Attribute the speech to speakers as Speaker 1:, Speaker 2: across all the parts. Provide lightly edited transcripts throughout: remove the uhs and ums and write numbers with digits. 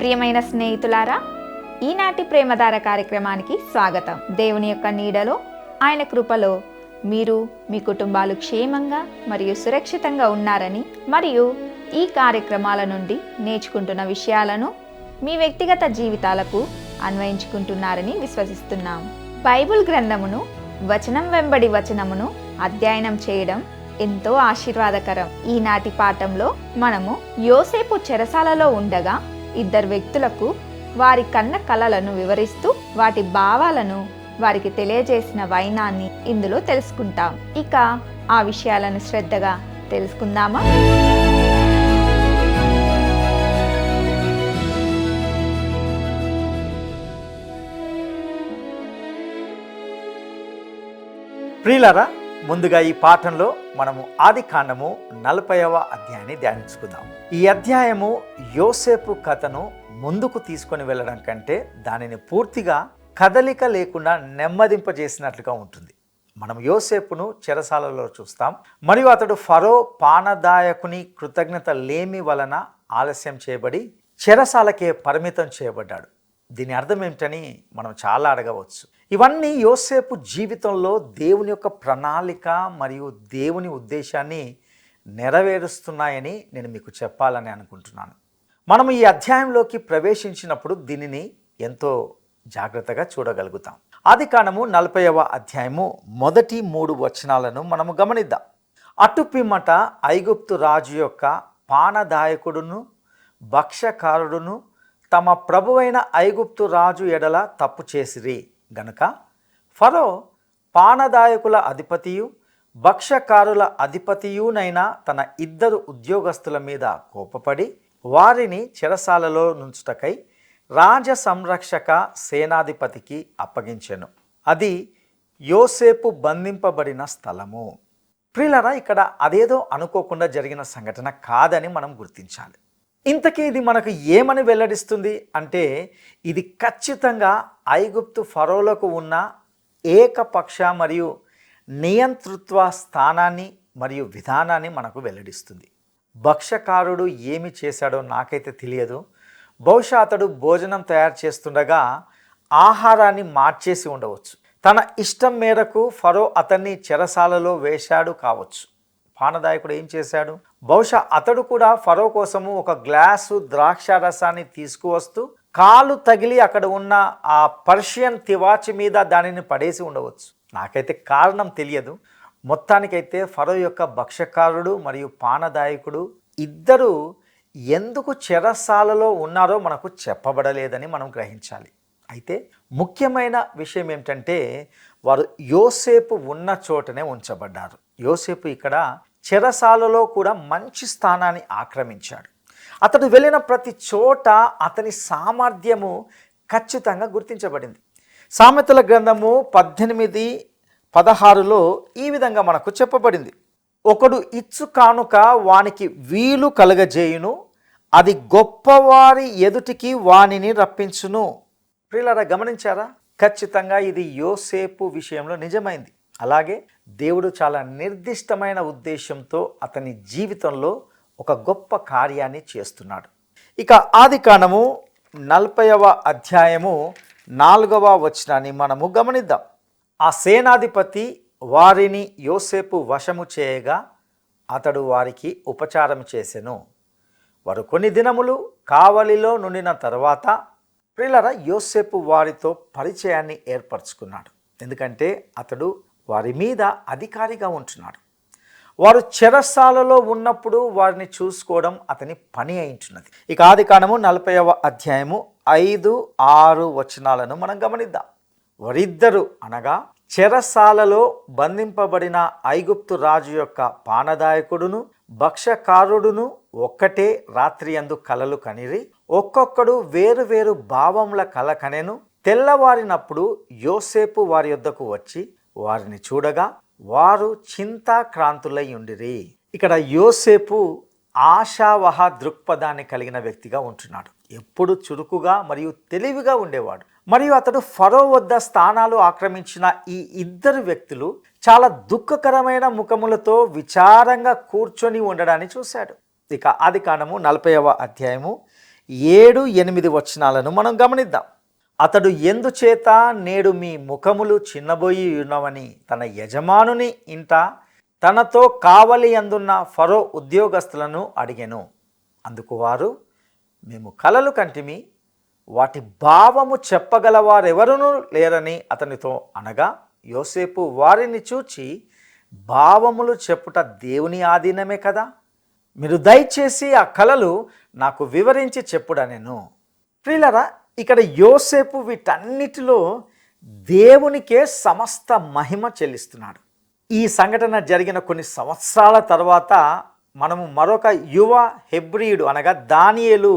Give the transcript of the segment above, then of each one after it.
Speaker 1: ప్రియమైన స్నేహితులారా, ఈనాటి ప్రేమధార కార్యక్రమానికి స్వాగతం. దేవుని యొక్క నీడలో, ఆయన కృపలో మీరు మీ కుటుంబాలు క్షేమంగా మరియు సురక్షితంగా ఉన్నారని, మరియు ఈ కార్యక్రమాల నుండి నేర్చుకుంటున్న విషయాలను మీ వ్యక్తిగత జీవితాలకు అన్వయించుకుంటున్నారని విశ్వసిస్తున్నాం. బైబిల్ గ్రంథమును వచనం వెంబడి వచనమును అధ్యయనం చేయడం ఎంతో ఆశీర్వాదకరం. ఈనాటి పాఠంలో మనము యోసేపు చెరసాలలో ఉండగా ఇద్దరు వ్యక్తులకు వారి కన్న కలలను వివరిస్తూ వాటి భావాలను వారికి తెలియజేసిన వైనాన్ని ఇందులో తెలుసుకుంటాం. ఇక ఆ విషయాలను శ్రద్ధగా తెలుసుకుందామా?
Speaker 2: ప్రియులారా, ముందుగా ఈ పాఠంలో మనము ఆదికాండము 40వ అధ్యాయాన్ని ధ్యానించుకుందాం. ఈ అధ్యాయము యోసేపు కథను ముందుకు తీసుకొని వెళ్ళడం కంటే దానిని పూర్తిగా కదలిక లేకుండా నెమ్మదింపజేసినట్లుగా ఉంటుంది. మనం యోసేపును చెరసాలలో చూస్తాం, మరియు అతడు ఫరో పానదాయకుని కృతజ్ఞత లేమి వలన ఆలస్యం చేయబడి చెరసాలకే పరిమితం చేయబడ్డాడు. దీని అర్థం ఏమిటని మనం చాలా అడగవచ్చు. ఇవన్నీ యోసేపు జీవితంలో దేవుని యొక్క ప్రణాళిక మరియు దేవుని ఉద్దేశాన్ని నెరవేరుస్తున్నాయని నేను మీకు చెప్పాలని అనుకుంటున్నాను. మనం ఈ అధ్యాయంలోకి ప్రవేశించినప్పుడు దీనిని ఎంతో జాగ్రత్తగా చూడగలుగుతాం. ఆదికాండము 40వ అధ్యాయము మొదటి 3 వచనాలను మనము గమనిద్దాం. అటుపిమ్మట ఐగుప్తు రాజు యొక్క పానదాయకుడును భక్ష్యకారుడును తమ ప్రభువైన ఐగుప్తు రాజు ఎడల తప్పు చేసిరి గనుక ఫరో పానదాయకుల అధిపతియు భక్ష్యకారుల అధిపతియునైన తన ఇద్దరు ఉద్యోగస్తుల మీద కోపపడి వారిని చెరసాలలో నుంచుటకై రాజ సంరక్షక సేనాధిపతికి అప్పగించెను. అది యోసేపు బంధింపబడిన స్థలము. ప్రియులారా, ఇక్కడ అదేదో అనుకోకుండా జరిగిన సంఘటన కాదని మనం గుర్తించాలి. ఇంతకీ ఇది మనకు ఏమని వెల్లడిస్తుంది అంటే, ఇది ఖచ్చితంగా ఐగుప్తు ఫరోలకు ఉన్న ఏకపక్ష మరియు నియంతృత్వ స్థానాన్ని మరియు విధానాన్ని మనకు వెల్లడిస్తుంది. భక్ష్యకారుడు ఏమి చేశాడో నాకైతే తెలియదు. బహుశా అతడు భోజనం తయారు చేస్తుండగా ఆహారాన్ని మార్చేసి ఉండవచ్చు. తన ఇష్టం మేరకు ఫరో అతన్ని చెరసాలలో వేశాడు కావచ్చు. పానదాయకుడు ఏం చేశాడు? బహుశా అతడు కూడా ఫరో కోసము ఒక గ్లాసు ద్రాక్ష రసాన్ని తీసుకువస్తూ కాలు తగిలి అక్కడ ఉన్న ఆ పర్షియన్ తివాచి మీద దానిని పడేసి ఉండవచ్చు. నాకైతే కారణం తెలియదు. మొత్తానికైతే ఫరో యొక్క భక్ష్యకారుడు మరియు పానదాయకుడు ఇద్దరు ఎందుకు చెరసాలలో ఉన్నారో మనకు చెప్పబడలేదని మనం గ్రహించాలి. అయితే ముఖ్యమైన విషయం ఏమిటంటే, వారు యోసేపు ఉన్న చోటనే ఉంచబడ్డారు. యోసేపు ఇక్కడ చెరసాలలో కూడా మంచి స్థానాన్ని ఆక్రమించాడు. అతడు వెళ్ళిన ప్రతి చోట అతని సామర్థ్యము ఖచ్చితంగా గుర్తించబడింది. సామెతల గ్రంథము 18:16లో ఈ విధంగా మనకు చెప్పబడింది: ఒకడు ఇచ్చు కానుక వానికి వీలు కలగజేయును, అది గొప్పవారి ఎదుటికి వానిని రప్పించును. ప్రియులారా, గమనించారా? ఖచ్చితంగా ఇది యోసేపు విషయంలో నిజమైంది. అలాగే దేవుడు చాలా నిర్దిష్టమైన ఉద్దేశంతో అతని జీవితంలో ఒక గొప్ప కార్యాన్ని చేస్తున్నాడు. ఇక ఆదికాండము 40వ అధ్యాయము 4వ వచనాన్ని మనము గమనిద్దాం. ఆ సేనాధిపతి వారిని యోసేపు వశము చేయగా అతడు వారికి ఉపచారం చేసెను. వారు కొన్ని దినములు కావలిలో నుండిన తర్వాత ప్రియులారా, యోసేపు వారితో పరిచయాన్ని ఏర్పరచుకున్నాడు. ఎందుకంటే అతడు వారి మీద అధికారిగా ఉంటున్నాడు. వారు చెరసాలలో ఉన్నప్పుడు వారిని చూసుకోవడం అతని పని అయింటున్నది. ఇక ఆదికాండము 40వ అధ్యాయము 5, 6 వచనాలను మనం గమనిద్దాం. వారిద్దరు అనగా చెరసాలలో బంధింపబడిన ఐగుప్తు రాజు యొక్క పానదాయకుడును భక్ష్యకారుడును ఒక్కటే రాత్రి యందు కలలు కనిరి, ఒక్కొక్కడు వేరు భావముల కల కనెను. తెల్లవారినప్పుడు యోసేపు వారి యొద్దకు వచ్చి వారిని చూడగా వారు చింతాక్రాంతులై ఉండిరి. ఇక్కడ యోసేపు ఆశావహ దృక్పథాన్ని కలిగిన వ్యక్తిగా ఉంటున్నాడు. ఎప్పుడు చురుకుగా మరియు తెలివిగా ఉండేవాడు. మరియు అతడు ఫరో వద్ద స్థానాలు ఆక్రమించిన ఈ ఇద్దరు వ్యక్తులు చాలా దుఃఖకరమైన ముఖములతో విచారంగా కూర్చొని ఉండడాన్ని చూశాడు. ఇక ఆదికాండము 40వ అధ్యాయము 7-8 వచనాలను మనం గమనిద్దాం. అతడు ఎందుచేత నేడు మీ ముఖములు చిన్నబోయి ఉన్నవని తన యజమానుని ఇంట తనతో కావలి అందున్న ఫరో ఉద్యోగస్తులను అడిగెను. అందుకు వారు, మేము కలలు కంటిమి, వాటి భావము చెప్పగలవారెవరునూ లేరని అతనితో అనగా, యోసేపు వారిని చూచి, భావములు చెప్పుట దేవుని ఆధీనమే కదా, మీరు దయచేసి ఆ కలలు నాకు వివరించి చెప్పుడనెను. ప్రియులారా, ఇక్కడ యోసేపు వీటన్నిటిలో దేవునికే సమస్త మహిమ చెల్లిస్తున్నాడు. ఈ సంఘటన జరిగిన కొన్ని సంవత్సరాల తర్వాత మనము మరొక యువ హెబ్రీయుడు అనగా దానియేలు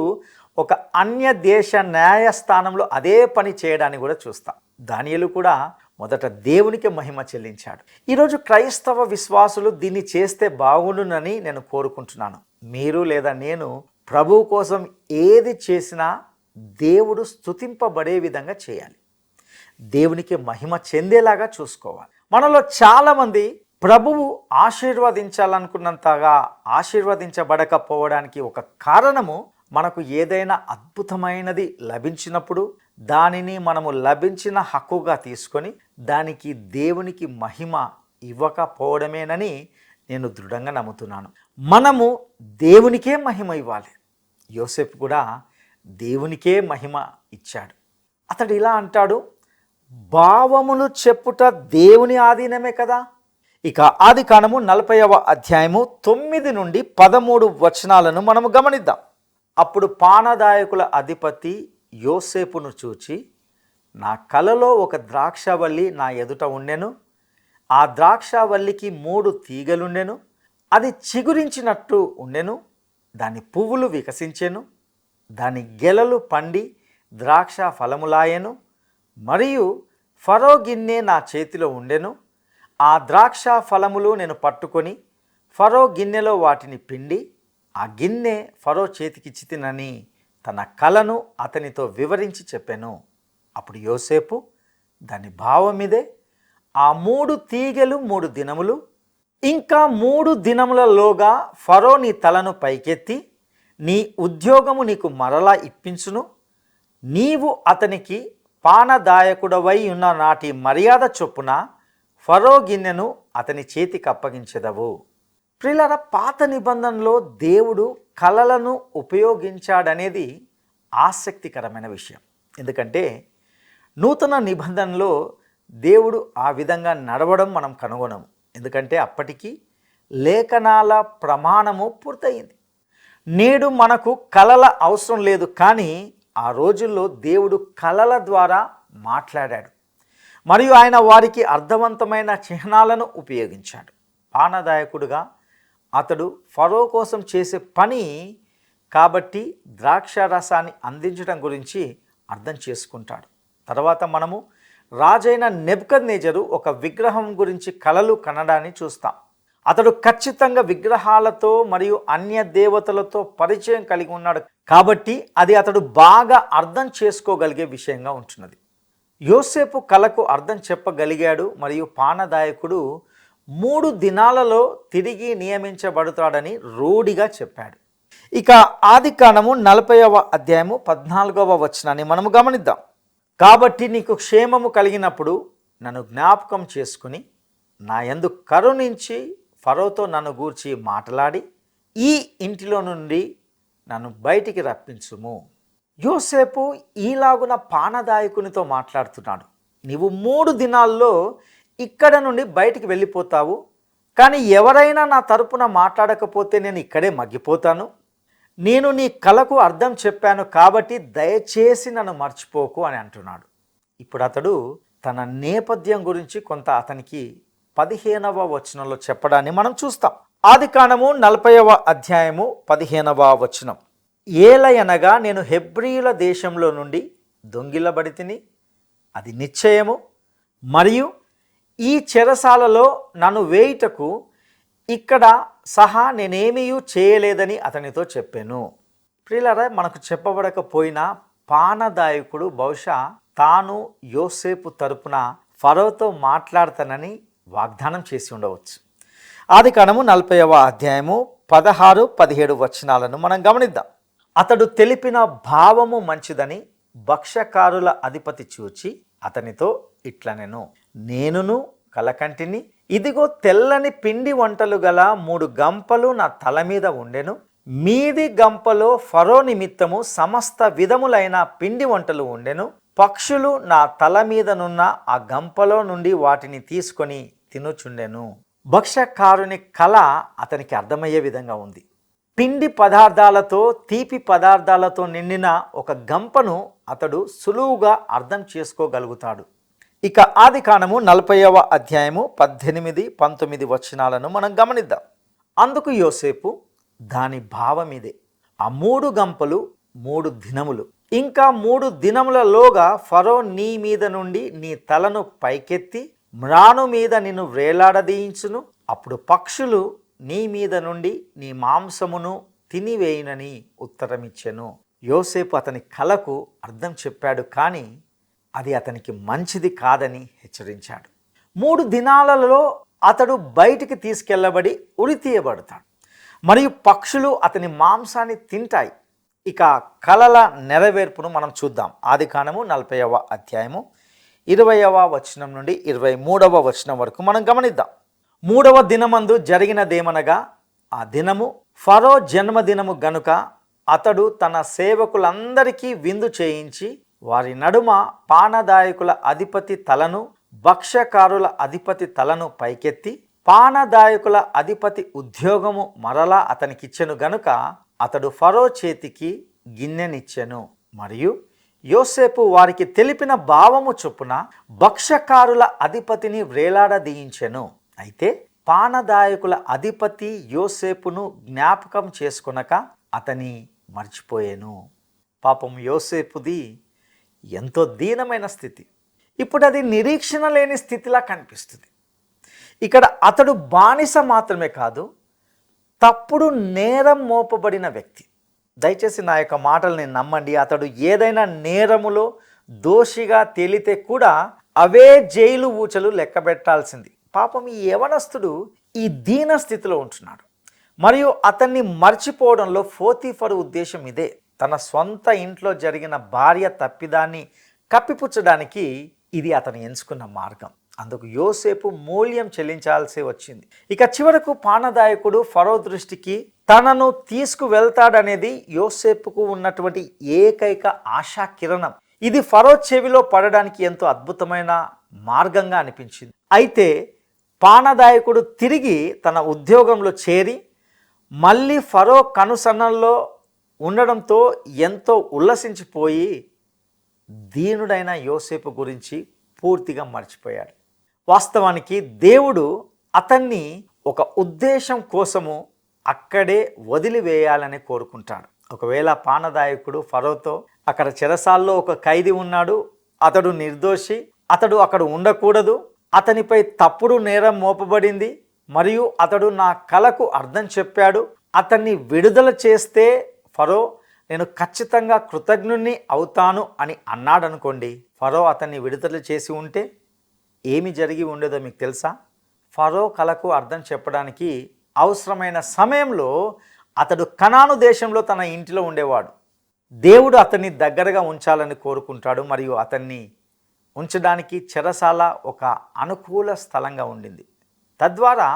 Speaker 2: ఒక అన్య దేశ న్యాయస్థానంలో అదే పని చేయడాన్ని కూడా చూస్తాం. దానియేలు కూడా మొదట దేవునికి మహిమ చెల్లించాడు. ఈరోజు క్రైస్తవ విశ్వాసులు దీన్ని చేస్తే బాగుండునని నేను కోరుకుంటున్నాను. మీరు లేదా నేను ప్రభువు కోసం ఏది చేసినా దేవుడు స్తుతింపబడే విధంగా చేయాలి, దేవునికి మహిమ చెందేలాగా చూసుకోవాలి. మనలో చాలామంది ప్రభువు ఆశీర్వదించాలనుకున్నంతగా ఆశీర్వదించబడకపోవడానికి ఒక కారణము, మనకు ఏదైనా అద్భుతమైనది లభించినప్పుడు దానిని మనము లభించిన హక్కుగా తీసుకొని దానికి దేవునికి మహిమ ఇవ్వకపోవడమేనని నేను దృఢంగా నమ్ముతున్నాను. మనము దేవునికే మహిమ ఇవ్వాలి. యోసేపు కూడా దేవునికే మహిమ ఇచ్చాడు. అతడు ఇలా అంటాడు, భావములు చెప్పుట దేవుని ఆధీనమే కదా. ఇక ఆదికాండము 40వ అధ్యాయము 9-13 వచనాలను మనము గమనిద్దాం. అప్పుడు పానదాయకుల అధిపతి యోసేపును చూచి, నా కలలో ఒక ద్రాక్షవల్లి నా ఎదుట ఉండెను, ఆ ద్రాక్షవల్లికి 3 తీగలుండెను, అది చిగురించినట్టు ఉండెను, దాని పువ్వులు వికసించెను, దాని గెలలు పండి ద్రాక్ష ఫలములాయెను, మరియు ఫరో గిన్నె నా చేతిలో ఉండెను, ఆ ద్రాక్ష ఫలములు నేను పట్టుకొని ఫరో గిన్నెలో వాటిని పిండి ఆ గిన్నె ఫరో చేతికిచ్చితినని తన కలను అతనితో వివరించి చెప్పాను. అప్పుడు యోసేపు, దాని భావమిదే, ఆ 3 తీగెలు 3 దినములు, ఇంకా 3 దినములలోగా ఫరో నీ తలను పైకెత్తి నీ ఉద్యోగము నీకు మరలా ఇప్పించును, నీవు అతనికి పానదాయకుడవై ఉన్న నాటి మర్యాద చొప్పున ఫరో గిన్నెను అతని చేతికి అప్పగించెదవు. ప్రియులారా, పాత నిబంధనలో దేవుడు కలలను ఉపయోగించాడనేది ఆసక్తికరమైన విషయం. ఎందుకంటే నూతన నిబంధనలో దేవుడు ఆ విధంగా నడవడం మనం కనుగొనము. ఎందుకంటే అప్పటికి లేఖనాల ప్రమాణము పూర్తయింది. నేడు మనకు కలల అవసరం లేదు, కానీ ఆ రోజుల్లో దేవుడు కలల ద్వారా మాట్లాడాడు మరియు ఆయన వారికి అర్థవంతమైన చిహ్నాలను ఉపయోగించాడు. పానదాయకుడుగా అతడు ఫరో కోసం చేసే పని కాబట్టి ద్రాక్ష రసాన్ని అందించడం గురించి అర్థం చేసుకుంటాడు. తర్వాత మనము రాజైన నెబుకద్నెజరు ఒక విగ్రహం గురించి కలలు కనడాన్ని చూస్తాం. అతడు ఖచ్చితంగా విగ్రహాలతో మరియు అన్య దేవతలతో పరిచయం కలిగి ఉన్నాడు కాబట్టి అది అతడు బాగా అర్థం చేసుకోగలిగే విషయంగా ఉంటున్నది. యోసేపు కలకు అర్థం చెప్పగలిగాడు మరియు పానదాయకుడు 3 దినాలలో తిరిగి నియమించబడతాడని రూఢిగా చెప్పాడు. ఇక ఆదికాండము 40వ అధ్యాయము 14వ వచనాన్ని మనము గమనిద్దాం. కాబట్టి నీకు క్షేమము కలిగినప్పుడు నన్ను జ్ఞాపకం చేసుకుని నా యందు కరుణించి ఫరోతో నన్ను గూర్చి మాట్లాడి ఈ ఇంటిలో నుండి నన్ను బయటికి రప్పించుము. యోసేపు ఈలాగున పానదాయకునితో మాట్లాడుతున్నాడు. నీవు 3 దినాల్లో ఇక్కడ నుండి బయటికి వెళ్ళిపోతావు, కానీ ఎవరైనా నా తరపున మాట్లాడకపోతే నేను ఇక్కడే మగ్గిపోతాను. నేను నీ కలకు అర్థం చెప్పాను కాబట్టి దయచేసి నన్ను మర్చిపోకు అని అంటున్నాడు. ఇప్పుడు అతడు తన నేపథ్యం గురించి కొంత అతనికి 15వ వచనంలో చెప్పడాన్ని మనం చూస్తాం. ఆదికాండము 40వ అధ్యాయము 15వ వచనం. ఏలయనగా నేను హెబ్రీయుల దేశంలో నుండి దొంగిలబడి తిని, అది నిశ్చయము, మరియు ఈ చెరసాలలో నన్ను వేయుటకు ఇక్కడ సహా నేనేమీ చేయలేదని అతనితో చెప్పాను. ప్రియులారా, మనకు చెప్పబడకపోయినా పానదాయకుడు బహుశా తాను యోసేపు తరపున ఫరోతో మాట్లాడతానని వాగ్దానం చేసి ఉండవచ్చు. ఆదికాండము 40వ అధ్యాయము 16-17 వచనాలను మనం గమనిద్దాం. అతడు తెలిపిన భావము మంచిదని భక్ష్యకారుల అధిపతి చూచి అతనితో ఇట్లనెను, నేనును కలకంటిని, ఇదిగో తెల్లని పిండి వంటలు గల 3 గంపలు నా తల మీద ఉండెను. మీది గంపలో ఫరో నిమిత్తము సమస్త విధములైన పిండి వంటలు ఉండెను. పక్షులు నా తల మీదనున్న ఆ గంపలో నుండి వాటిని తీసుకొని తినుచుండెను. భక్ష్యకారుని కళ అతనికి అర్థమయ్యే విధంగా ఉంది. పిండి పదార్థాలతో తీపి పదార్థాలతో నిండిన ఒక గంపను అతడు సులువుగా అర్థం చేసుకోగలుగుతాడు. ఇక ఆదికాండము 40వ అధ్యాయము 18, 19 వచనాలను మనం గమనిద్దాం. అందుకు యోసేపు, దాని భావమిదే, ఆ 3 గంపలు 3 దినములు, ఇంకా 3 దినములలోగా ఫరో నీ మీద నుండి నీ తలను పైకెత్తి మ్రాను మీద నిన్ను వ్రేలాడదీయించును. అప్పుడు పక్షులు నీ మీద నుండి నీ మాంసమును తినివేయునని ఉత్తరమిచ్చెను. యోసేపు అతని కలకు అర్థం చెప్పాడు, కానీ అది అతనికి మంచిది కాదని హెచ్చరించాడు. 3 దినాలలో అతడు బయటికి తీసుకెళ్లబడి ఉరితీయబడతాడు మరియు పక్షులు అతని మాంసాన్ని తింటాయి. ఇక కలల నెరవేర్పును మనం చూద్దాం. ఆదికాండము 40వ అధ్యాయము 20వ వచనం నుండి 23వ వచనం వరకు మనం గమనిద్దాం. 3వ దినమందు జరిగినదేమనగా, ఆ దినము ఫరో జన్మదినము గనుక అతడు తన సేవకులందరికీ విందు చేయించి వారి నడుమ పానదాయకుల అధిపతి తలను భక్ష్యకారుల అధిపతి తలను పైకెత్తి, పానదాయకుల అధిపతి ఉద్యోగము మరలా అతనికిచ్చెను గనుక అతడు ఫరో చేతికి గిన్నెనిచ్చెను. మరియు యోసేపు వారికి తెలిపిన భావము చొప్పున భక్ష్యకారుల అధిపతిని వ్రేలాడదీయించెను. అయితే పానదాయకుల అధిపతి యోసేపును జ్ఞాపకం చేసుకొనక అతని మర్చిపోయాను. పాపం యోసేపుది ఎంతో దీనమైన స్థితి. ఇప్పుడు అది నిరీక్షణ లేని స్థితిలా కనిపిస్తుంది. ఇక్కడ అతడు బానిస మాత్రమే కాదు, తప్పుడు నేరం మోపబడిన వ్యక్తి. దయచేసి నా యొక్క మాటల్ని నమ్మండి. అతడు ఏదైనా నేరములో దోషిగా తేలితే కూడా అవే జైలు ఊచలు లెక్కబెట్టాల్సింది. పాపం ఈ యవనస్తుడు ఈ దీన స్థితిలో ఉంటున్నాడు. మరియు అతన్ని మర్చిపోవడంలో పోతీఫరు ఉద్దేశం ఇదే. తన సొంత ఇంట్లో జరిగిన భార్య తప్పిదాన్ని కప్పిపుచ్చడానికి ఇది అతను ఎంచుకున్న మార్గం. అందుకు యోసేపు మూల్యం చెల్లించాల్సి వచ్చింది. ఇక చివరకు పానదాయకుడు ఫరో దృష్టికి తనను తీసుకువెళ్తాడనేది యోసేపుకు ఉన్నటువంటి ఏకైక ఆశా కిరణం. ఇది ఫరో చెవిలో పడడానికి ఎంతో అద్భుతమైన మార్గంగా అనిపించింది. అయితే పానదాయకుడు తిరిగి తన ఉద్యోగంలో చేరి మళ్ళీ ఫరో కనుసన్నల్లో ఉండడంతో ఎంతో ఉల్లసించిపోయి దీనుడైన యోసేపు గురించి పూర్తిగా మర్చిపోయాడు. వాస్తవానికి దేవుడు అతన్ని ఒక ఉద్దేశం కోసము అక్కడే వదిలివేయాలని కోరుకుంటాడు. ఒకవేళ పానదాయకుడు ఫరోతో అక్కడ చెరసాల్లో ఒక ఖైదీ ఉన్నాడు, అతడు నిర్దోషి, అతడు అక్కడ ఉండకూడదు, అతనిపై తప్పుడు నేరం మోపబడింది మరియు అతడు నా కలకు అర్థం చెప్పాడు, అతన్ని విడుదల చేస్తే ఫరో నేను ఖచ్చితంగా కృతజ్ఞుణ్ణి అవుతాను అని అన్నాడు అనుకోండి. ఫరో అతన్ని విడుదల చేసి ఉంటే ఏమి జరిగి ఉండేదో మీకు తెలుసా? ఫరో కలకు అర్థం చెప్పడానికి అవసరమైన సమయంలో అతడు కనాను దేశంలో తన ఇంటిలో ఉండేవాడు. దేవుడు అతన్ని దగ్గరగా ఉంచాలని కోరుకుంటాడు మరియు అతన్ని ఉంచడానికి చెరసాల ఒక అనుకూల స్థలంగా ఉండింది. తద్వారా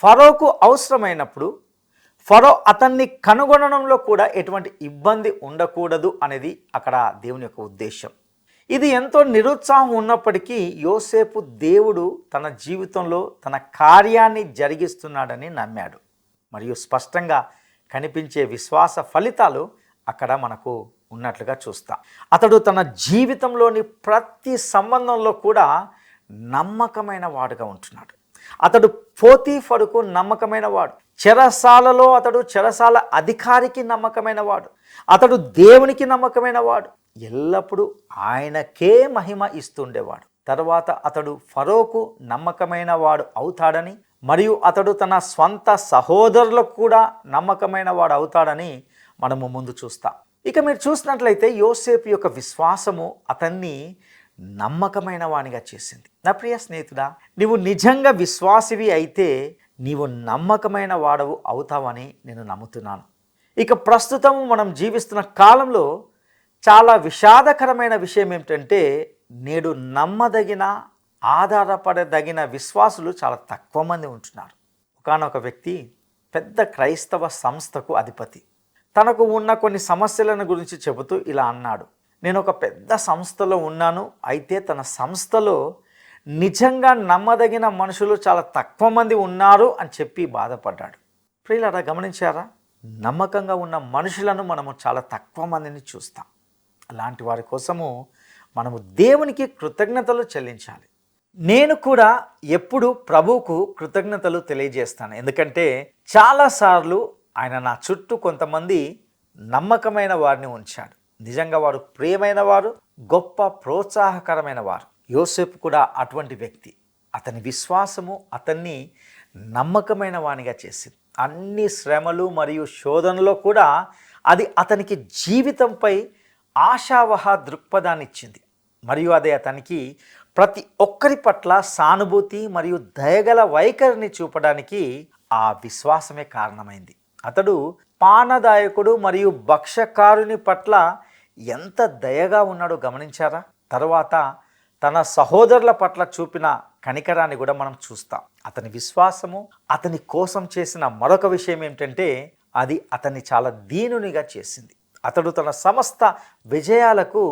Speaker 2: ఫరోకు అవసరమైనప్పుడు ఫరో అతన్ని కనుగొనడంలో కూడా ఎటువంటి ఇబ్బంది ఉండకూడదు అనేది అక్కడ దేవుని యొక్క ఉద్దేశం. ఇది ఎంతో నిరుత్సాహం ఉన్నప్పటికీ యోసేపు దేవుడు తన జీవితంలో తన కార్యాన్ని జరిగిస్తున్నాడని నమ్మాడు మరియు స్పష్టంగా కనిపించే విశ్వాస ఫలితాలు అక్కడ మనకు ఉన్నట్లుగా చూస్తాం. అతడు తన జీవితంలోని ప్రతి సంబంధంలో కూడా నమ్మకమైన వాడుగా ఉంటున్నాడు. అతడు పోతీఫరుకు నమ్మకమైన వాడు, చెరసాలలో అతడు చెరసాల అధికారికి నమ్మకమైన వాడు, అతడు దేవునికి నమ్మకమైన వాడు, ఎల్లప్పుడూ ఆయనకే మహిమ ఇస్తుండేవాడు. తర్వాత అతడు ఫరోకు నమ్మకమైన వాడు అవుతాడని మరియు అతడు తన స్వంత సహోదరులకు కూడా నమ్మకమైన వాడు అవుతాడని మనము ముందు చూస్తాం. ఇక మీరు చూసినట్లయితే యోసేపు యొక్క విశ్వాసము అతన్ని నమ్మకమైన వానిగా చేసింది. నా ప్రియ స్నేహితుడా, నీవు నిజంగా విశ్వాసివి అయితే నీవు నమ్మకమైన వాడవు అవుతావని నేను నమ్ముతున్నాను. ఇక ప్రస్తుతం మనం జీవిస్తున్న కాలంలో చాలా విషాదకరమైన విషయం ఏమిటంటే నేడు నమ్మదగిన ఆధారపడదగిన విశ్వాసులు చాలా తక్కువ మంది ఉంటున్నారు. ఒకానొక వ్యక్తి పెద్ద క్రైస్తవ సంస్థకు అధిపతి. తనకు ఉన్న కొన్ని సమస్యలను గురించి చెబుతూ ఇలా అన్నాడు, నేను ఒక పెద్ద సంస్థలో ఉన్నాను, అయితే తన సంస్థలో నిజంగా నమ్మదగిన మనుషులు చాలా తక్కువ మంది ఉన్నారు అని చెప్పి బాధపడ్డాడు. ప్రియులారా, గమనించారా? నమ్మకంగా ఉన్న మనుషులను మనము చాలా తక్కువ మందిని చూస్తాం. అలాంటి వారి కోసము మనము దేవునికి కృతజ్ఞతలు చెల్లించాలి. నేను కూడా ఎప్పుడు ప్రభువుకు కృతజ్ఞతలు తెలియజేస్తాను. ఎందుకంటే చాలాసార్లు ఆయన నా చుట్టూ కొంతమంది నమ్మకమైన వారిని ఉంచాడు. నిజంగా వారు ప్రియమైన వారు, గొప్ప ప్రోత్సాహకరమైన వారు. యోసేపు కూడా అటువంటి వ్యక్తి. అతని విశ్వాసము అతన్ని నమ్మకమైన వానిగా చేసింది. అన్ని శ్రమలు మరియు శోధనలో కూడా అది అతనికి జీవితంపై ఆశావహ దృక్పథాన్ని ఇచ్చింది. మరియు అదే అతనికి ప్రతి ఒక్కరి పట్ల సానుభూతి మరియు దయగల వైఖరిని చూపడానికి ఆ విశ్వాసమే కారణమైంది. అతడు పానదాయకుడు మరియు భక్ష్యకారుని పట్ల ఎంత దయగా ఉన్నాడో గమనించారా? తరువాత తన సహోదరుల పట్ల చూపిన కనికరాన్ని కూడా మనం చూస్తాం. అతని విశ్వాసము అతని కోసం చేసిన మరొక విషయం ఏమిటంటే అది అతన్ని చాలా దీనునిగా చేసింది. అతడు తన సమస్త విజయాలకు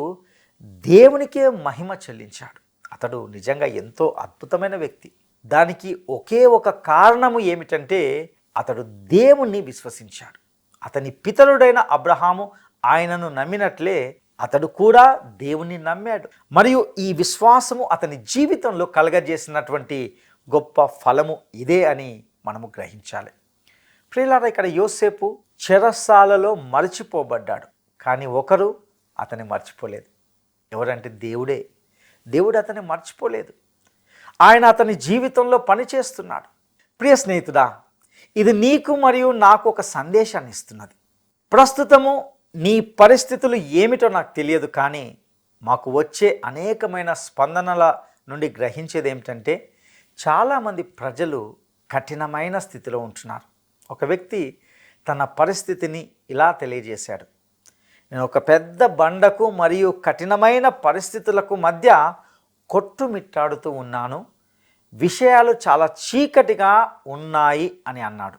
Speaker 2: దేవునికే మహిమ చెల్లించాడు. అతడు నిజంగా ఎంతో అద్భుతమైన వ్యక్తి. దానికి ఒకే ఒక కారణము ఏమిటంటే అతడు దేవుణ్ణి విశ్వసించాడు. అతని పితరుడైన అబ్రహాము ఆయనను నమ్మినట్లే అతడు కూడా దేవుణ్ణి నమ్మాడు. మరియు ఈ విశ్వాసము అతని జీవితంలో కలగజేసినటువంటి గొప్ప ఫలము ఇదే అని మనము గ్రహించాలి. ప్రియులారా, ఇక్కడ యోసేపు చెరసాలలో మరచిపోబడ్డాడు. కానీ ఒకరు అతన్ని మర్చిపోలేదు. ఎవరంటే దేవుడే. దేవుడు అతన్ని మర్చిపోలేదు. ఆయన అతని జీవితంలో పనిచేస్తున్నాడు. ప్రియ స్నేహితుడా, ఇది నీకు మరియు నాకు ఒక సందేశాన్ని ఇస్తున్నది. ప్రస్తుతము నీ పరిస్థితులు ఏమిటో నాకు తెలియదు, కానీ మాకు వచ్చే అనేకమైన స్పందనల నుండి గ్రహించేది ఏమిటంటే చాలామంది ప్రజలు కఠినమైన స్థితిలో ఉంటున్నారు. ఒక వ్యక్తి తన పరిస్థితిని ఇలా తెలియజేశాడు, నేను ఒక పెద్ద బండకు మరియు కఠినమైన పరిస్థితులకు మధ్య కొట్టుమిట్టాడుతూ ఉన్నాను, విషయాలు చాలా చీకటిగా ఉన్నాయి అని అన్నాడు.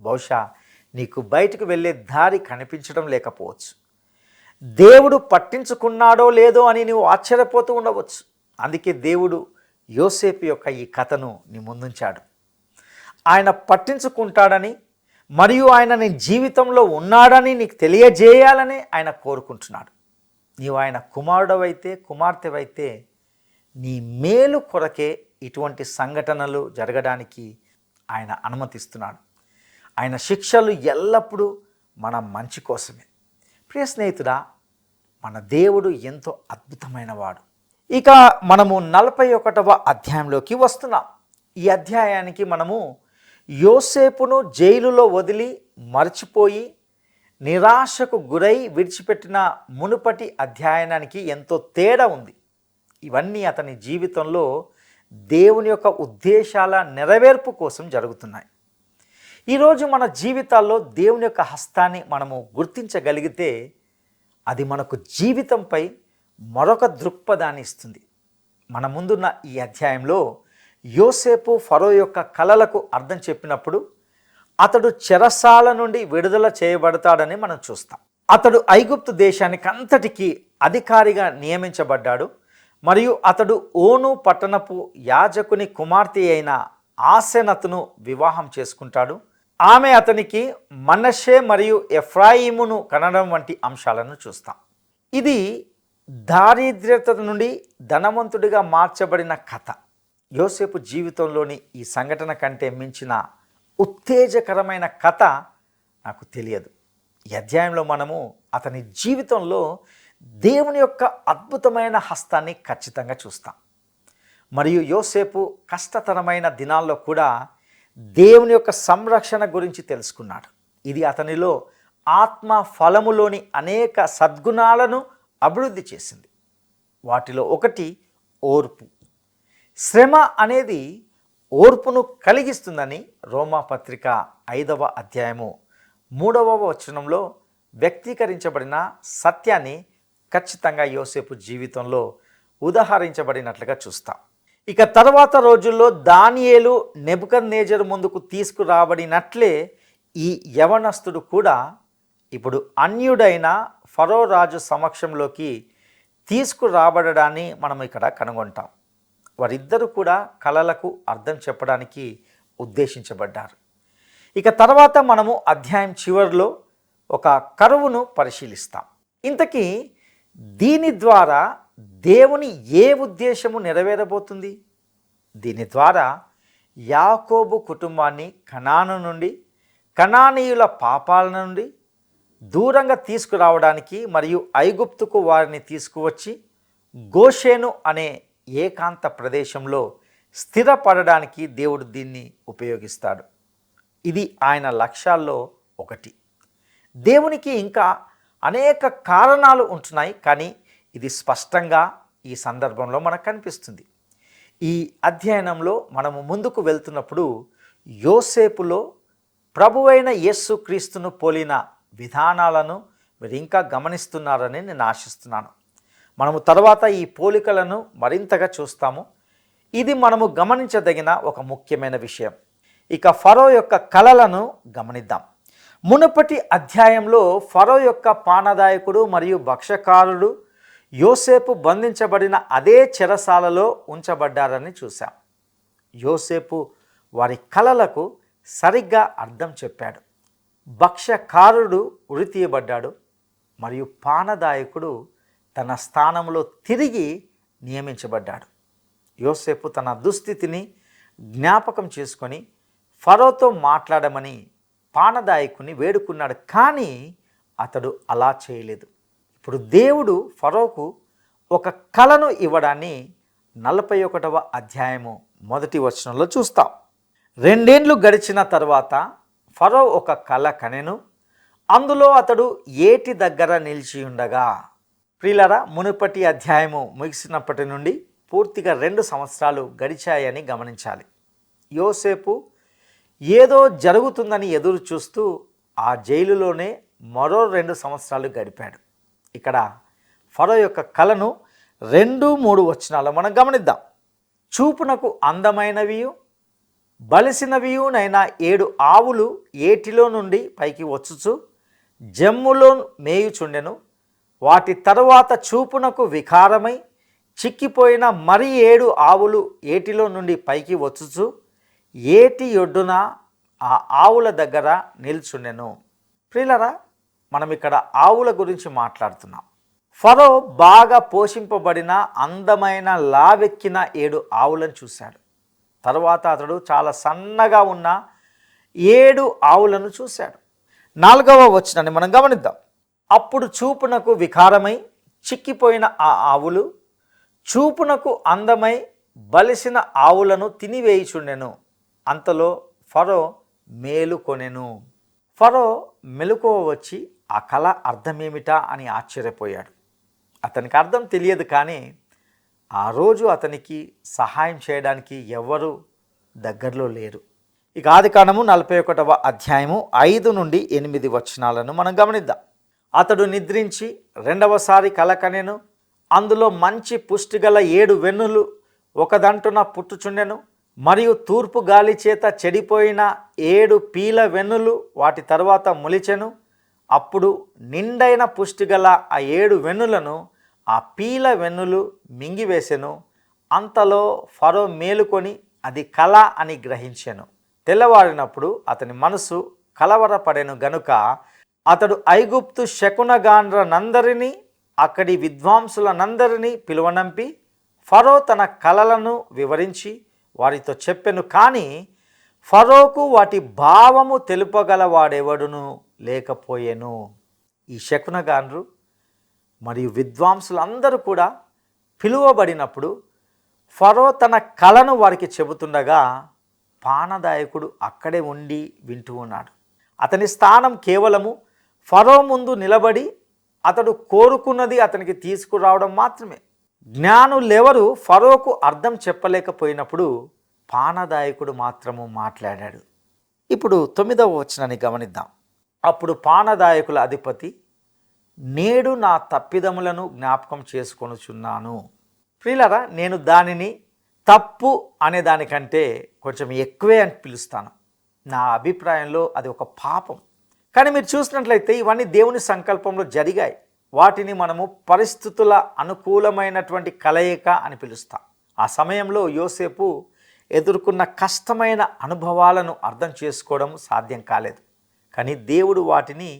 Speaker 2: బహుశా నీకు బయటకు వెళ్ళే దారి కనిపించడం లేకపోవచ్చు. దేవుడు పట్టించుకున్నాడో లేదో అని నువ్వు ఆశ్చర్యపోతూ ఉండవచ్చు. అందుకే దేవుడు యోసేపు యొక్క ఈ కథను నీ ముందుంచాడు. ఆయన పట్టించుకుంటాడని మరియు ఆయన నీ జీవితంలో ఉన్నాడని నీకు తెలియజేయాలని ఆయన కోరుకుంటున్నాడు. నీవు ఆయన కుమారుడవైతే కుమార్తెవైతే నీ మేలు కొరకే ఇటువంటి సంఘటనలు జరగడానికి ఆయన అనుమతిస్తున్నాడు. ఆయన శిక్షలు ఎల్లప్పుడూ మన మంచి కోసమే. ప్రియ స్నేహితుడా, మన దేవుడు ఎంతో అద్భుతమైన వాడు. ఇక మనము 41వ అధ్యాయంలోకి వస్తున్నాం. ఈ అధ్యాయానికి మనము యోసేపును జైలులో వదిలి మర్చిపోయి నిరాశకు గురై విడిచిపెట్టిన మునుపటి అధ్యాయానికి ఎంతో తేడా ఉంది. ఇవన్నీ అతని జీవితంలో దేవుని యొక్క ఉద్దేశాల నెరవేర్పు కోసం జరుగుతున్నాయి. ఈరోజు మన జీవితాల్లో దేవుని యొక్క హస్తాన్ని మనము గుర్తించగలిగితే అది మనకు జీవితంపై మరొక దృక్పథాన్ని ఇస్తుంది. మన ముందున్న ఈ అధ్యాయంలో యోసేపు ఫరో యొక్క కలలకు అర్థం చెప్పినప్పుడు అతడు చెరసాల నుండి విడుదల చేయబడతాడని మనం చూస్తాం. అతడు ఐగుప్తు దేశానికి అంతటికీ అధికారిగా నియమించబడ్డాడు. మరియు అతడు ఓను పట్టణపు యాజకుని కుమార్తె అయిన ఆసెనతును వివాహం చేసుకుంటాడు. ఆమె అతనికి మనష్షే మరియు ఎఫ్రాయిమును కనడం వంటి అంశాలను చూస్తాం. ఇది దారిద్ర్యత నుండి ధనవంతుడిగా మార్చబడిన కథ. యోసేపు జీవితంలోని ఈ సంఘటన కంటే మించిన ఉత్తేజకరమైన కథ నాకు తెలియదు. ఈ అధ్యాయంలో మనము అతని జీవితంలో దేవుని యొక్క అద్భుతమైన హస్తాన్ని ఖచ్చితంగా చూస్తాం. మరియు యోసేపు కష్టతరమైన దినాల్లో కూడా దేవుని యొక్క సంరక్షణ గురించి తెలుసుకున్నాడు. ఇది అతనిలో ఆత్మ ఫలములోని అనేక సద్గుణాలను అభివృద్ధి చేసింది. వాటిలో ఒకటి ఓర్పు. శ్రమ అనేది ఓర్పును కలిగిస్తుందని రోమా పత్రిక 5వ అధ్యాయము 3వ వచనంలో వ్యక్తీకరించబడిన సత్యాన్ని ఖచ్చితంగా యోసేపు జీవితంలో ఉదహరించబడినట్లుగా చూస్తాం. ఇక తర్వాత రోజుల్లో దానియేలు నెబుకద్నెజరు ముందుకు తీసుకురాబడినట్లే ఈ యవనస్తుడు కూడా ఇప్పుడు అన్యుడైన ఫరో రాజు సమక్షంలోకి తీసుకురాబడడాన్ని మనం ఇక్కడ కనుగొంటాం. వారిద్దరూ కూడా కలలకు అర్థం చెప్పడానికి ఉద్దేశించబడ్డారు. ఇక తర్వాత మనము అధ్యాయం చివరిలో ఒక కరువును పరిశీలిస్తాం. ఇంతకీ దీని ద్వారా దేవుని ఏ ఉద్దేశము నెరవేరబోతుంది? దీని ద్వారా యాకోబు కుటుంబాన్ని కనాను నుండి, కనానీయుల పాపాల నుండి దూరంగా తీసుకురావడానికి మరియు ఐగుప్తుకు వారిని తీసుకువచ్చి గోషేను అనే ఏకాంత ప్రదేశంలో స్థిరపడడానికి దేవుడు దీన్ని ఉపయోగిస్తాడు. ఇది ఆయన లక్ష్యాల్లో ఒకటి. దేవునికి ఇంకా అనేక కారణాలు ఉంటున్నాయి, కానీ ఇది స్పష్టంగా ఈ సందర్భంలో మనకు కనిపిస్తుంది. ఈ అధ్యయనంలో మనము ముందుకు వెళ్తున్నప్పుడు యోసేపులో ప్రభువైన యేసు క్రీస్తును పోలిన విధానాలను మీరు ఇంకా గమనిస్తున్నారని నేను ఆశిస్తున్నాను. మనము తర్వాత ఈ పోలికలను మరింతగా చూస్తాము. ఇది మనము గమనించదగిన ఒక ముఖ్యమైన విషయం. ఇక ఫరో యొక్క కలలను గమనిద్దాం. మునుపటి అధ్యాయంలో ఫరో యొక్క పానదాయకుడు మరియు భక్ష్యకారుడు యోసేపు బంధించబడిన అదే చెరసాలలో ఉంచబడ్డారని చూశాం. యోసేపు వారి కలలకు సరిగ్గా అర్థం చెప్పాడు. భక్ష్యకారుడు ఉరితీయబడ్డాడు మరియు పానదాయకుడు తన స్థానంలో తిరిగి నియమించబడ్డాడు. యోసేపు తన దుస్థితిని జ్ఞాపకం చేసుకొని ఫరోతో మాట్లాడమని పానదాయకుని వేడుకున్నాడు, కానీ అతడు అలా చేయలేదు. ఇప్పుడు దేవుడు ఫరోకు ఒక కలను ఇవ్వడాన్ని 41వ అధ్యాయము 1వ వచనంలో చూస్తాం. 2 ఏండ్లు గడిచిన తర్వాత ఫరో ఒక కల కనెను. అందులో అతడు ఏటి దగ్గర నిలిచి ఉండగా. ప్రియులారా, మునుపటి అధ్యాయము ముగిసినప్పటి నుండి పూర్తిగా 2 సంవత్సరాలు గడిచాయని గమనించాలి. యోసేపు ఏదో జరుగుతుందని ఎదురు చూస్తూ ఆ జైలులోనే మరో 2 సంవత్సరాలు గడిపాడు. ఇక్కడ ఫరో యొక్క కలను 2-3 వచనాలు మనం గమనిద్దాం. చూపునకు అందమైనవియు బలిసినవియునైన 7 ఆవులు ఏటిలో నుండి పైకి వచ్చుచు జమ్ములో మేయుచుండెను. వాటి తరువాత చూపునకు వికారమై చిక్కిపోయిన మరి 7 ఆవులు ఏటిలో నుండి పైకి వచ్చుచు ఏటి ఒడ్డున ఆ ఆవుల దగ్గర నిల్చుండెను. ప్రియులారా, మనం ఇక్కడ ఆవుల గురించి మాట్లాడుతున్నాం. ఫరో బాగా పోషింపబడిన అందమైన లావెక్కిన 7 ఆవులను చూశాడు. తర్వాత అతడు చాలా సన్నగా ఉన్న 7 ఆవులను చూశాడు. 4వ వచనాన్ని మనం గమనిద్దాం. అప్పుడు చూపునకు వికారమై చిక్కిపోయిన ఆ ఆవులు చూపునకు అందమై బలిసిన ఆవులను తినివేయుచుండెను. అంతలో ఫరో మేలుకొనెను. ఫరో మెలకువ వచ్చి ఆ కళ అర్థమేమిటా అని ఆశ్చర్యపోయాడు. అతనికి అర్థం తెలియదు, కానీ ఆ రోజు అతనికి సహాయం చేయడానికి ఎవ్వరూ దగ్గరలో లేరు. ఇక ఆదికాండము 41వ అధ్యాయము 5 నుండి 8 వచనాలను మనం గమనిద్దాం. అతడు నిద్రించి 2వసారి కల కనెను. అందులో మంచి పుష్టిగల 7 వెన్నులు ఒకదంటున పుట్టుచుండెను. మరియు తూర్పు గాలి చేత చెడిపోయిన 7 పీల వెన్నులు వాటి తరువాత మొలిచెను. అప్పుడు నిండైన పుష్టిగల ఆ 7 వెన్నులను ఆ పీల వెన్నులు మింగివేసెను. అంతలో ఫరో మేలుకొని అది కల అని గ్రహించెను. తెల్లవారినప్పుడు అతని మనసు కలవరపడెను గనుక అతడు ఐగుప్తు శకునగాండ్రనందరినీ అక్కడి విద్వాంసులనందరినీ పిలువనంపి ఫరో తన కలలను వివరించి వారితో చెప్పెను. కానీ ఫరోకు వాటి భావము తెలుపగలవాడెవడును లేకపోయెను. ఈ శకునగాండ్రు మరియు విద్వాంసులందరూ కూడా పిలువబడినప్పుడు ఫరో తన కలను వారికి చెబుతుండగా పానదాయకుడు అక్కడే ఉండి వింటూ ఉన్నాడు. అతని స్థానం కేవలము ఫరో ముందు నిలబడి అతడు కోరుకున్నది అతనికి తీసుకురావడం మాత్రమే. జ్ఞానులెవరు ఫరోకు అర్థం చెప్పలేకపోయినప్పుడు పానదాయకుడు మాత్రము మాట్లాడాడు. ఇప్పుడు 9వ వచనాన్ని గమనిద్దాం. అప్పుడు పానదాయకుల అధిపతి, నేడు నా తప్పిదములను జ్ఞాపకం చేసుకొనుచున్నాను. ప్రియులారా, నేను దానిని తప్పు అనే దానికంటే కొంచెం ఎక్కువే అని పిలుస్తాను. నా అభిప్రాయంలో అది ఒక పాపం. కానీ మీరు చూసినట్లయితే ఇవన్నీ దేవుని సంకల్పంలో జరిగాయి. వాటిని మనము పరిస్థితుల అనుకూలమైనటువంటి కలయిక అని పిలుస్తాం. ఆ సమయంలో యోసేపు ఎదుర్కొన్న కష్టమైన అనుభవాలను అర్థం చేసుకోవడం సాధ్యం కాలేదు. కానీ దేవుడు వాటిని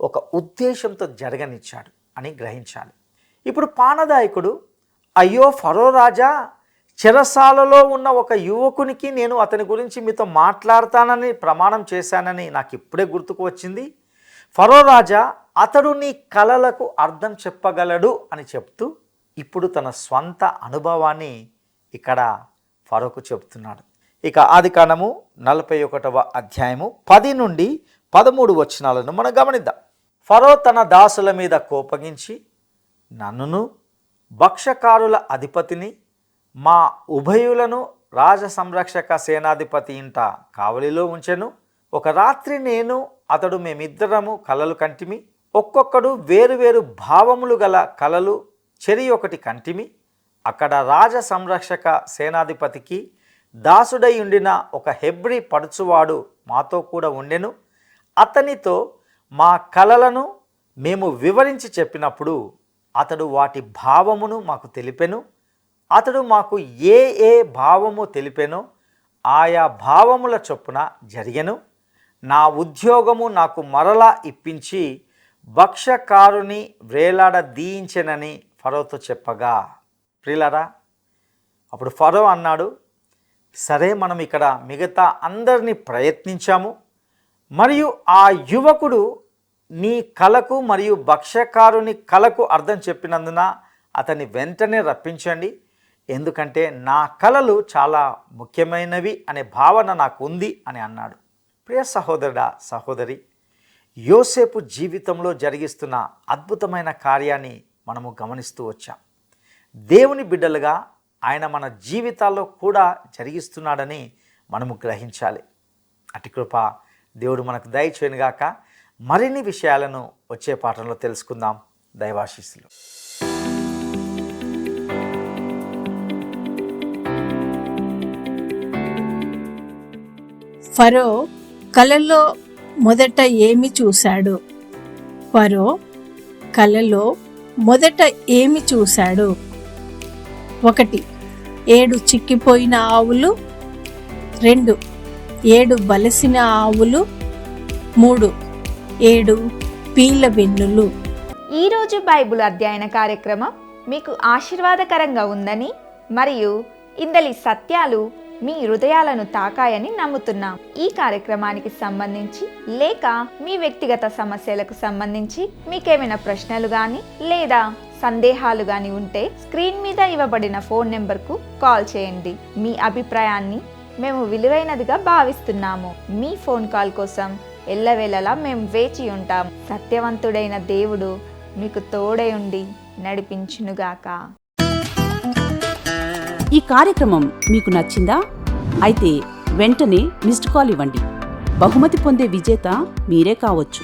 Speaker 2: ఒక ఉద్దేశంతో జరగనిచ్చాడు అని గ్రహించాలి. ఇప్పుడు పానదాయకుడు, అయ్యో ఫరో రాజా, చెరసాలలో ఉన్న ఒక యువకునికి నేను అతని గురించి మీతో మాట్లాడతానని ప్రమాణం చేశానని నాకు ఇప్పుడే గుర్తుకు వచ్చింది. ఫరో రాజా, అతడు నీ కలలకు అర్థం చెప్పగలడు అని చెప్తూ ఇప్పుడు తన స్వంత అనుభవాన్ని ఇక్కడ ఫరోకు చెప్తున్నాడు. ఇక ఆదికాండము 41వ అధ్యాయము 10 నుండి 13 వచనాలను మనం గమనిద్దాం. ఫరో తన దాసుల మీద కోపగించి, నన్నును భక్ష్యకారుల అధిపతిని మా ఉభయులను రాజ సంరక్షక సేనాధిపతి ఇంట కావలిలో ఉంచెను. ఒక రాత్రి నేను అతడు మేమిద్దరము కలలు కంటిమి. ఒక్కొక్కడు వేరువేరు భావములు గల కలలు చెరి ఒకటి కంటిమి. అక్కడ రాజ సంరక్షక సేనాధిపతికి దాసుడై ఉండిన ఒక హెబ్రీ పడుచువాడు మాతో కూడా ఉండెను. అతనితో మా కలలను మేము వివరించి చెప్పినప్పుడు అతడు వాటి భావమును మాకు తెలిపెను. అతడు మాకు ఏ ఏ భావము తెలిపెనో ఆయా భావముల చొప్పున జరిగెను. నా ఉద్యోగము నాకు మరలా ఇప్పించి భక్ష్యకారుని వ్రేలాడదీయించెనని ఫరోతో చెప్పగా. ప్రియులారా, అప్పుడు ఫరో అన్నాడు, సరే, మనం ఇక్కడ మిగతా అందరినీ ప్రయత్నించాము, మరియు ఆ యువకుడు నీ కలకు మరియు భక్ష్యకారుని కలకు అర్థం చెప్పినందున అతన్ని వెంటనే రప్పించండి, ఎందుకంటే నా కలలు చాలా ముఖ్యమైనవి అనే భావన నాకు ఉంది అని అన్నాడు. ప్రియ సహోదరుడా, సహోదరి, యోసేపు జీవితంలో జరిగిస్తున్న అద్భుతమైన కార్యాన్ని మనము గమనిస్తూ వచ్చాం. దేవుని బిడ్డలుగా ఆయన మన జీవితాల్లో కూడా జరిగిస్తున్నాడని మనము గ్రహించాలి. అటు కృప దేవుడు మనకు దయచేయనుగాక. మరిన్ని విషయాలను వచ్చే పాఠంలో తెలుసుకుందాం. దైవాశీస్సులు.
Speaker 3: ఫరో కలలో మొదట ఏమి చూశాడు? ఫరో కలలో మొదట ఏమి చూశాడు? 1. 7 చిక్కిపోయిన ఆవులు. 2. 7 బలసిన ఆవులు. 3. 7 పీల వెన్నులు.
Speaker 1: ఈరోజు బైబిల్ అధ్యయన కార్యక్రమం మీకు ఆశీర్వాదకరంగా ఉందని మరియు ఇందలి సత్యాలు మీ హృదయాలను తాకాయని నమ్ముతున్నాం. ఈ కార్యక్రమానికి సంబంధించి లేక మీ వ్యక్తిగత సమస్యలకు సంబంధించి మీకేమైనా ప్రశ్నలు కానీ లేదా సందేహాలు కానీ ఉంటే స్క్రీన్ మీద ఇవ్వబడిన ఫోన్ నెంబర్కు కాల్ చేయండి. మీ అభిప్రాయాన్ని మేము విలువైనదిగా భావిస్తున్నాము. మీ ఫోన్ కాల్ కోసం ఎల్లవేళలా మేము వేచి ఉంటాం. సత్యవంతుడైన దేవుడు మీకు తోడై ఉండి నడిపించునుగాక.
Speaker 4: ఈ కార్యక్రమం మీకు నచ్చిందా? అయితే వెంటనే మిస్డ్ కాల్ ఇవ్వండి. బహుమతి పొందే విజేత మీరే కావచ్చు.